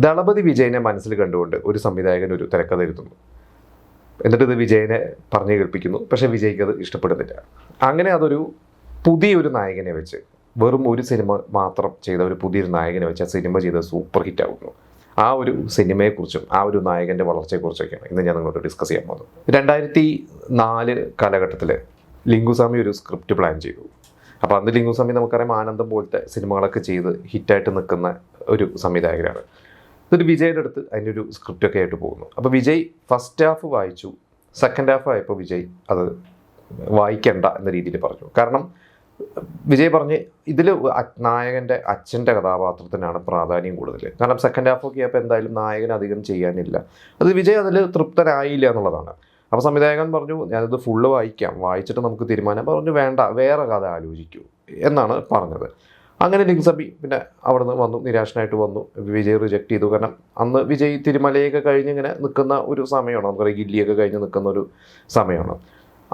ദളപതി വിജയനെ മനസ്സിൽ കണ്ടുകൊണ്ട് ഒരു സംവിധായകൻ ഒരു തിരക്കഥ എഴുതുന്നു. എന്നിട്ട് ഇത് വിജയനെ പറഞ്ഞു കേൾപ്പിക്കുന്നു. പക്ഷെ വിജയ്ക്ക് അത് ഇഷ്ടപ്പെടുന്നില്ല. അങ്ങനെ അതൊരു പുതിയൊരു നായകനെ വെച്ച്, വെറും ഒരു സിനിമ മാത്രം ചെയ്ത ഒരു പുതിയൊരു നായകനെ വെച്ച് ആ സിനിമ ചെയ്ത് സൂപ്പർ ഹിറ്റ് ആകുന്നു. ആ ഒരു സിനിമയെക്കുറിച്ചും ആ ഒരു നായകൻ്റെ വളർച്ചയെക്കുറിച്ചൊക്കെയാണ് ഇന്ന് ഞാൻ നിങ്ങളോട് ഡിസ്കസ് ചെയ്യാൻ പോകുന്നത്. 2004 കാലഘട്ടത്തിൽ ലിംഗുസ്വാമി ഒരു സ്ക്രിപ്റ്റ് പ്ലാൻ ചെയ്തു. അപ്പോൾ അന്ന് ലിംഗുസ്വാമി നമുക്കറിയാം ആനന്ദം പോലത്തെ സിനിമകളൊക്കെ ചെയ്ത് ഹിറ്റായിട്ട് നിൽക്കുന്ന ഒരു സംവിധായകനാണ്. എന്നിട്ട് വിജയുടെ അടുത്ത് അതിൻ്റെ ഒരു സ്ക്രിപ്റ്റൊക്കെ ആയിട്ട് പോകുന്നു. അപ്പോൾ വിജയ് ഫസ്റ്റ് ഹാഫ് വായിച്ചു. സെക്കൻഡ് ഹാഫ് ആയപ്പോൾ വിജയ് അത് വായിക്കണ്ട എന്ന രീതിയിൽ പറഞ്ഞു. കാരണം വിജയ് പറഞ്ഞ് ഇതിൽ നായകൻ്റെ അച്ഛൻ്റെ കഥാപാത്രത്തിനാണ് പ്രാധാന്യം കൂടുതൽ. കാരണം സെക്കൻഡ് ഹാഫൊക്കെ ആയപ്പോൾ എന്തായാലും നായകൻ അധികം ചെയ്യാനില്ല. അത് വിജയ് അതിൽ തൃപ്തനായില്ല എന്നുള്ളതാണ്. അപ്പോൾ സംവിധായകൻ പറഞ്ഞു ഞാനിത് ഫുള്ള് വായിക്കാം, വായിച്ചിട്ട് നമുക്ക് തീരുമാനം. പറഞ്ഞു വേണ്ട, വേറെ കഥ ആലോചിക്കൂ എന്നാണ് പറഞ്ഞത്. അങ്ങനെ ലിംഗുസ്വാമി പിന്നെ അവിടെ നിന്ന് വന്നു, നിരാശനായിട്ട് വന്നു. വിജയ് റിജക്റ്റ് ചെയ്തു. കാരണം അന്ന് വിജയ് തിരുമലയൊക്കെ കഴിഞ്ഞ് ഇങ്ങനെ നിൽക്കുന്ന ഒരു സമയമാണ്, നമുക്കറിയാം ഗില്ലിയൊക്കെ കഴിഞ്ഞ് നിൽക്കുന്ന ഒരു സമയമാണ്.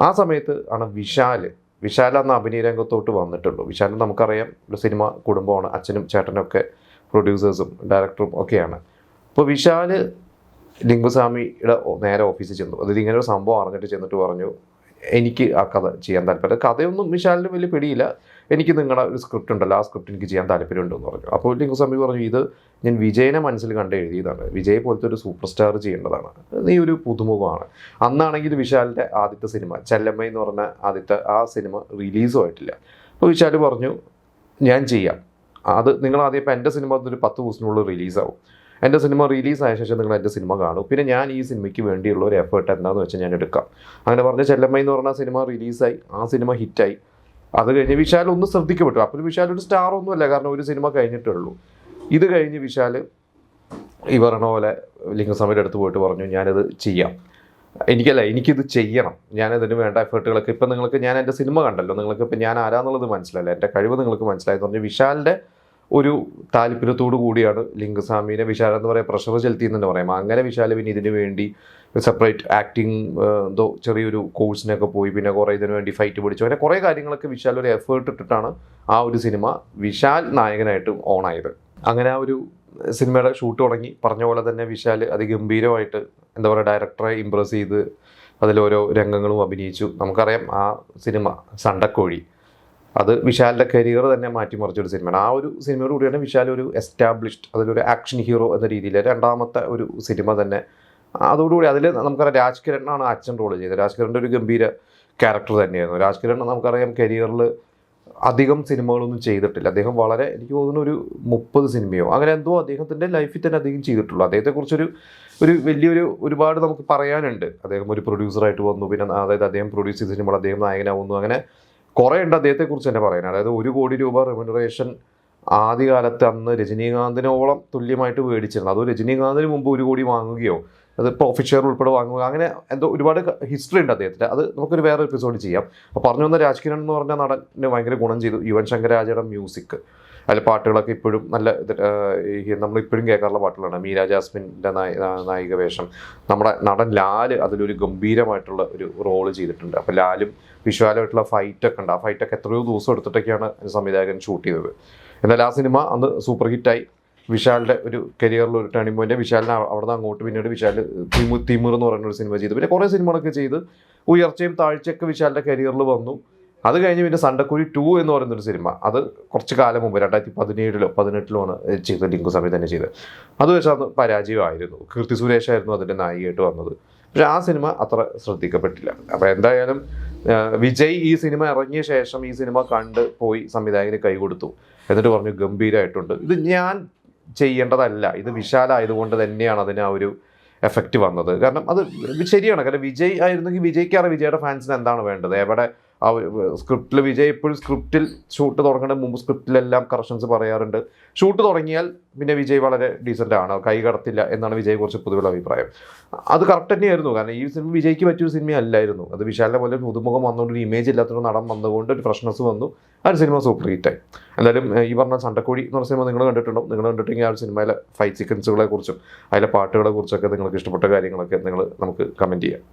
ആ സമയത്ത് ആണ് വിശാൽ അന്ന് അഭിനയ രംഗത്തോട്ട് വന്നിട്ടുള്ളൂ. വിശാൽ നമുക്കറിയാം ഒരു സിനിമ കുടുംബമാണ്, അച്ഛനും ചേട്ടനും ഒക്കെ പ്രൊഡ്യൂസേഴ്സും ഡയറക്ടറും ഒക്കെയാണ്. അപ്പോൾ വിശാൽ ലിംഗുസ്വാമിയുടെ നേരെ ഓഫീസിൽ ചെന്നു. അതിൽ ഇങ്ങനെ ഒരു സംഭവം അറിഞ്ഞിട്ട് ചെന്നിട്ട് പറഞ്ഞു എനിക്ക് ആ കഥ ചെയ്യാൻ താല്പര്യം. കഥയൊന്നും വിശാലിന് വലിയ പിടിയില്ല. എനിക്ക് നിങ്ങളുടെ ഒരു സ്ക്രിപ്റ്റ് ഉണ്ടല്ലോ, ആ സ്ക്രിപ്റ്റ് എനിക്ക് ചെയ്യാൻ താല്പര്യമുണ്ടെന്ന് പറഞ്ഞു. അപ്പോൾ ലിംഗുസ്വാമി പറഞ്ഞു ഇത് ഞാൻ വിജയനെ മനസ്സിൽ കണ്ട് എഴുതിയതാണ്, വിജയ് പോലത്തെ ഒരു സൂപ്പർ സ്റ്റാർ ചെയ്യേണ്ടതാണ്, നീ ഒരു പുതുമുഖമാണ്. അന്നാണെങ്കിൽ വിശാലിൻ്റെ ആദ്യത്തെ സിനിമ ചെല്ലമ്മ എന്ന് പറഞ്ഞ ആദ്യത്തെ ആ സിനിമ റിലീസും ആയിട്ടില്ല. അപ്പോൾ വിശാൽ പറഞ്ഞു ഞാൻ ചെയ്യാം, അത് നിങ്ങൾ ആദ്യം ഇപ്പോൾ എൻ്റെ സിനിമ ഒരു 10 ദിവസത്തിനുള്ളിൽ റിലീസാവും. എൻ്റെ സിനിമ റിലീസായ ശേഷം നിങ്ങൾ എൻ്റെ സിനിമ കാണും, പിന്നെ ഞാൻ ഈ സിനിമയ്ക്ക് വേണ്ടിയുള്ള ഒരു എഫേർട്ട് എന്താണെന്ന് വെച്ചാൽ ഞാൻ എടുക്കാം. അങ്ങനെ പറഞ്ഞ ചെല്ലമ്മ എന്ന് പറഞ്ഞ സിനിമ റിലീസായി, ആ സിനിമ ഹിറ്റായി. അത് കഴിഞ്ഞ് വിശാൽ ഒന്ന് ശ്രദ്ധിക്കപ്പെട്ടു. അപ്പോൾ വിശാൽ ഒരു സ്റ്റാർ ഒന്നുമല്ല, കാരണം ഒരു സിനിമ കഴിഞ്ഞിട്ടുള്ളൂ. ഇത് കഴിഞ്ഞ് വിശാൽ ഈ പറഞ്ഞ പോലെ ലിംഗസ്വാമിയുടെ അടുത്ത് പോയിട്ട് പറഞ്ഞു ഞാനിത് ചെയ്യാം, എനിക്കിത് ചെയ്യണം, ഞാനതിന് വേണ്ട എഫേർട്ടുകളൊക്കെ ഇപ്പം നിങ്ങൾക്ക് ഞാൻ എൻ്റെ സിനിമ കണ്ടല്ലോ, നിങ്ങൾക്ക് ഇപ്പം ഞാൻ ആരാന്നുള്ളത് മനസ്സിലല്ല, എൻ്റെ കഴിവ് നിങ്ങൾക്ക് മനസ്സിലായെന്ന് പറഞ്ഞു. വിശാലിൻ്റെ ഒരു താല്പര്യത്തോടു കൂടിയാണ് ലിംഗസ്വാമിനെ വിശാൽ എന്ന് പറയാം പ്രഷർ ചെലുത്തിയെന്ന് തന്നെ പറയാം. അങ്ങനെ വിശാൽ പിന്നെ ഇതിനു വേണ്ടി സെപ്പറേറ്റ് ആക്ടിങ് എന്തോ ചെറിയൊരു കോഴ്സിനൊക്കെ പോയി, പിന്നെ കുറേ ഇതിനു വേണ്ടി ഫൈറ്റ് പിടിച്ചു. അങ്ങനെ കുറേ കാര്യങ്ങളൊക്കെ വിശാൽ ഒരു എഫേർട്ട് ഇട്ടിട്ടാണ് ആ ഒരു സിനിമ വിശാൽ നായകനായിട്ട് ഓണായത്. അങ്ങനെ ആ ഒരു സിനിമയുടെ ഷൂട്ട് തുടങ്ങി. പറഞ്ഞ പോലെ തന്നെ വിശാൽ അതിഗംഭീരമായിട്ട് എന്താ പറയുക ഡയറക്ടറെ ഇമ്പ്രസ് ചെയ്ത് അതിലോരോ രംഗങ്ങളും അഭിനയിച്ചു. നമുക്കറിയാം ആ സിനിമ സണ്ടക്കോഴി, അത് വിശാലിൻ്റെ കരിയർ തന്നെ മാറ്റിമറിച്ചൊരു സിനിമയാണ്. ആ ഒരു സിനിമയോട് കൂടിയാണ് വിശാൽ ഒരു എസ്റ്റാബ്ലിഷ്ഡ്, അതിലൊരു ആക്ഷൻ ഹീറോ എന്ന രീതിയിൽ രണ്ടാമത്തെ ഒരു സിനിമ തന്നെ. അതോടുകൂടി അതിൽ നമുക്കറിയാം രാജ് കിരണാണ് അച്ഛൻ റോൾ ചെയ്തത്. രാജ് കിരണിൻ്റെ ഒരു ഗംഭീര ക്യാരക്ടർ തന്നെയായിരുന്നു. രാജ് കിരൺ നമുക്കറിയാം കരിയറിൽ അധികം സിനിമകളൊന്നും ചെയ്തിട്ടില്ല. അദ്ദേഹം വളരെ എനിക്ക് തോന്നുന്നു ഒരു 30 സിനിമയോ അങ്ങനെ എന്തോ അദ്ദേഹത്തിൻ്റെ ലൈഫിൽ തന്നെ അധികം ചെയ്തിട്ടുള്ളൂ. അദ്ദേഹത്തെക്കുറിച്ചൊരു ഒരുപാട് നമുക്ക് പറയാനുണ്ട്. അദ്ദേഹം ഒരു പ്രൊഡ്യൂസറായിട്ട് വന്നു, പിന്നെ അതായത് അദ്ദേഹം പ്രൊഡ്യൂസ് ചെയ്ത സിനിമകൾ അദ്ദേഹം നായകനാവുന്നു. അങ്ങനെ കുറേ ഉണ്ട് അദ്ദേഹത്തെക്കുറിച്ച് തന്നെ പറയാൻ. അതായത് 1 കോടി രൂപ റെമ്യൂണറേഷൻ ആദ്യകാലത്ത് അന്ന് രജനീകാന്തിനോളം തുല്യമായിട്ട് മേടിച്ചിരുന്നു. അത് രജനീകാന്തിന് മുമ്പ് 1 കോടി വാങ്ങുകയോ അത് പ്രോഫിറ്റ് ഷെയർ ഉൾപ്പെടെ വാങ്ങുക, അങ്ങനെ എന്തോ ഒരുപാട് ഹിസ്റ്ററി ഉണ്ട് അദ്ദേഹത്തിൻ്റെ. അത് നമുക്കൊരു വേറെ എപ്പിസോഡ് ചെയ്യാം. അപ്പോൾ പറഞ്ഞു വന്ന രാജ് കിരൺ എന്ന് പറഞ്ഞ നടന് ഭയങ്കര ഗുണം ചെയ്തു. യുവൻ ശങ്കർ രാജയുടെ മ്യൂസിക്, അതിൽ പാട്ടുകളൊക്കെ ഇപ്പോഴും നല്ല നമ്മളിപ്പോഴും കേൾക്കാറുള്ള പാട്ടുകളാണ്. മീര ജാസ്മിൻ്റെ നായിക വേഷം. നമ്മുടെ നടൻ ലാൽ അതിലൊരു ഗംഭീരമായിട്ടുള്ള ഒരു റോള് ചെയ്തിട്ടുണ്ട്. അപ്പോൾ ലാലും വിശാലുമായിട്ടുള്ള ഫൈറ്റൊക്കെ ഉണ്ട്. ആ ഫൈറ്റൊക്കെ എത്രയോ ദിവസം എടുത്തിട്ടൊക്കെയാണ് സംവിധായകൻ ഷൂട്ട് ചെയ്തത്. എന്നാൽ ആ സിനിമ അന്ന് സൂപ്പർ ഹിറ്റായി. വിശാലിൻ്റെ ഒരു കരിയറിൽ ഒരു ടേണിംഗ് പോയിന്റ്. വിശാലിനെ അവിടെ നിന്ന് അങ്ങോട്ട് പിന്നീട് വിശാൽ തിമിർ എന്ന് പറയുന്നൊരു സിനിമ ചെയ്തു. പിന്നെ കുറേ സിനിമകളൊക്കെ ചെയ്ത് ഉയർച്ചയും താഴ്ചയൊക്കെ വിശാലിൻ്റെ കരിയറിൽ വന്നു. അത് കഴിഞ്ഞ് പിന്നെ സണ്ടക്കോഴി 2 എന്ന് പറയുന്നൊരു സിനിമ, അത് കുറച്ച് കാലം മുമ്പ് 2017-ലോ 2018-ലോ ആണ് ചെയ്തത്. ലിംഗുസ്വാമി തന്നെ ചെയ്ത്. അത് വെച്ചാൽ അത് പരാജയമായിരുന്നു. കീർത്തി സുരേഷായിരുന്നു അതിൻ്റെ നായികയായിട്ട് വന്നത്. പക്ഷേ ആ സിനിമ അത്ര ശ്രദ്ധിക്കപ്പെട്ടില്ല. അപ്പോൾ എന്തായാലും വിജയ് ഈ സിനിമ ഇറങ്ങിയ ശേഷം ഈ സിനിമ കണ്ട് പോയി സംവിധായകന് കൈ കൊടുത്തു. എന്നിട്ട് പറഞ്ഞു ഗംഭീരമായിട്ടുണ്ട്, ഇത് ഞാൻ ചെയ്യേണ്ടതല്ല, ഇത് വിശാലായതുകൊണ്ട് തന്നെയാണ് അതിന് ആ ഒരു എഫക്റ്റ് വന്നത്. കാരണം അത് ശരിയാണ്. കാരണം വിജയ് ആയിരുന്നെങ്കിൽ വിജയ്ക്കാണ് വിജയുടെ ഫാൻസിന് എന്താണ് വേണ്ടത്. എവിടെ ആ സ്ക്രിപ്റ്റിൽ വിജയ് എപ്പോഴും സ്ക്രിപ്റ്റിൽ ഷൂട്ട് തുടങ്ങുന്നതിന് മുമ്പ് സ്ക്രിപ്റ്റിലെല്ലാം കറക്ഷൻസ് പറയാറുണ്ട്. ഷൂട്ട് തുടങ്ങിയാൽ പിന്നെ വിജയ് വളരെ ഡീസൻ്റ് ആണ്, കൈ കടത്തില്ല എന്നാണ് വിജയ് കുറിച്ച് പൊതുവെയുള്ള അഭിപ്രായം. അത് കറക്റ്റ് തന്നെയായിരുന്നു. കാരണം ഈ സിനിമ വിജയ്ക്ക് പറ്റിയൊരു സിനിമയല്ലായിരുന്നു. അത് വിശാലിനെ പോലെ പുതുമുഖം വന്നുകൊണ്ട് ഒരു ഇമേജ് ഇല്ലാത്തൊരു നടൻ വന്നുകൊണ്ട് ഒരു ഫ്രഷ്നസ് വന്നു. ആ ഒരു സിനിമ സൂപ്പർ ഹിറ്റായി. എന്തായാലും ഈ പറഞ്ഞ സണ്ടക്കോഴി എന്ന് പറഞ്ഞ സിനിമ നിങ്ങൾ കണ്ടിട്ടുണ്ടോ? നിങ്ങൾ കണ്ടിട്ടുണ്ടെങ്കിൽ ആ ഒരു സിനിമയിലെ ഫൈറ്റ് സീക്വൻസുകളെ കുറിച്ചും അതിലെ പാട്ടുകളെ കുറിച്ചൊക്കെ നിങ്ങൾക്ക് ഇഷ്ടപ്പെട്ട കാര്യങ്ങളൊക്കെ നമുക്ക് കമൻറ്റ് ചെയ്യാം.